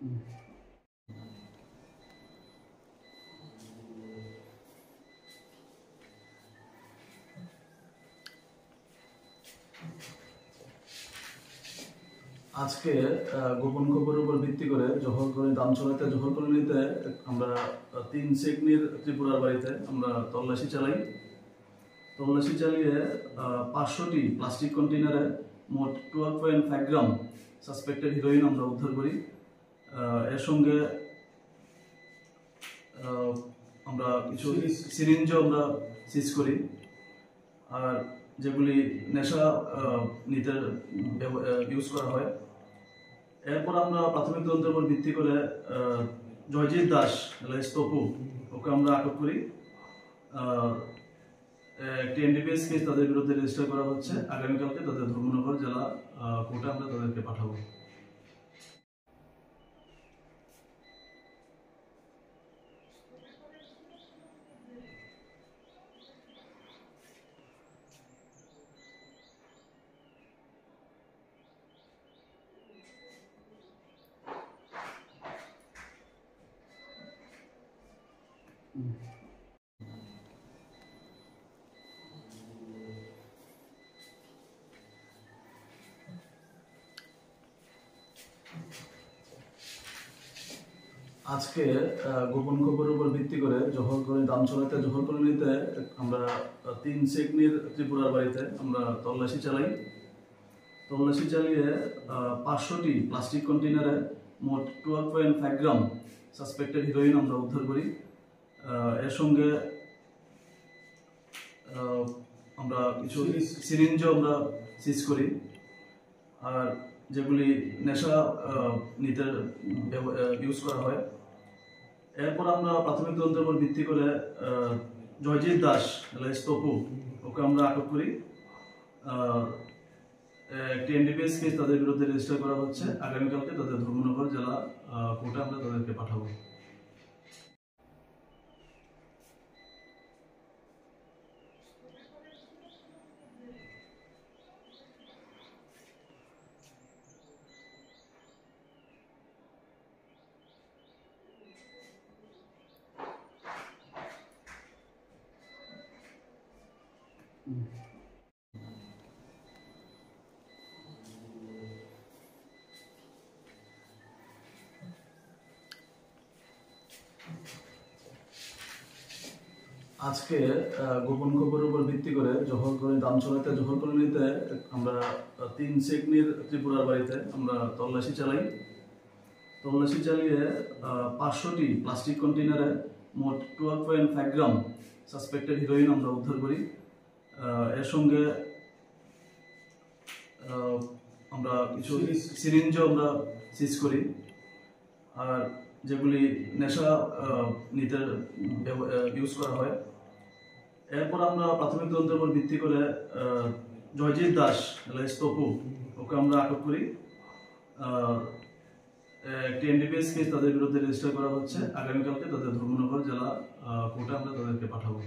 আজকে গোপন খবরের উপর ভিত্তি করে দামছড়াতে জহর কলোনিতে আমরা 3 সেকনির ত্রিপুরার বাড়িতে আমরা তল্লাশি চালিয়ে 500টি প্লাস্টিক কন্টেনারে মোট 12.5 গ্রাম সাসপেক্টেড হিরোইন আমরা উদ্ধার করি। এর সঙ্গে আমরা কিছু সিরিঞ্জও আমরা সিজ করি, আর যেগুলি নেশা নিতে ইউজ করা হয়। এরপর আমরা প্রাথমিক তদন্তের উপর ভিত্তি করে জয়জিৎ দাস তপু ওকে আমরা আটক করি। একটি এনডিপিএস কেস তাদের বিরুদ্ধে রেজিস্টার করা হচ্ছে। আগামীকালকে তাদের ধর্মনগর জেলা কোর্টে আমরা তাদেরকে পাঠাবো। আজকে গোপন খবরের উপর ভিত্তি করে দামছড়াতে জহর কলোনিতে আমরা 3 সেকনির ত্রিপুরার বাড়িতে আমরা তল্লাশি চালিয়ে 500টি প্লাস্টিক কন্টেনারে মোট 12.5 গ্রাম সাসপেক্টেড হিরোইন আমরা উদ্ধার করি। এর সঙ্গে আমরা কিছু সিরিঞ্জও আমরা সিজ করি, আর যেগুলি নেশা নিতে ইউজ করা হয়। এরপর আমরা প্রাথমিক তদন্তের উপর ভিত্তি করে জয়জিৎ দাস তপু ওকে আমরা আটক করি। একটি এনডিপিএস কেস তাদের বিরুদ্ধে রেজিস্টার করা হচ্ছে। আগামীকালকে তাদের ধর্মনগর জেলা কোর্টে আমরা তাদেরকে পাঠাবো। আজকে গোপন খবরের উপর ভিত্তি করে দামছড়াতে জহর কলোনিতে আমরা 3 সেকনির ত্রিপুরার বাড়িতে আমরা তল্লাশি চালিয়ে 500টি প্লাস্টিক কন্টেনারে মোট 12.5 গ্রাম সাসপেক্টেড হিরোইন আমরা উদ্ধার করি। এর সঙ্গে আমরা কিছু সিরিঞ্জও আমরা সিজ করি, আর যেগুলি নেশা নিতে ইউজ করা হয়। এরপর আমরা প্রাথমিক তদন্তের উপর ভিত্তি করে জয়জিৎ দাস তপু ওকে আমরা আটক করি। একটি এনডিপিএস কেস তাদের বিরুদ্ধে রেজিস্টার করা হচ্ছে। আগামীকালকে তাদের ধর্মনগর জেলা কোর্টে আমরা তাদেরকে পাঠাবো।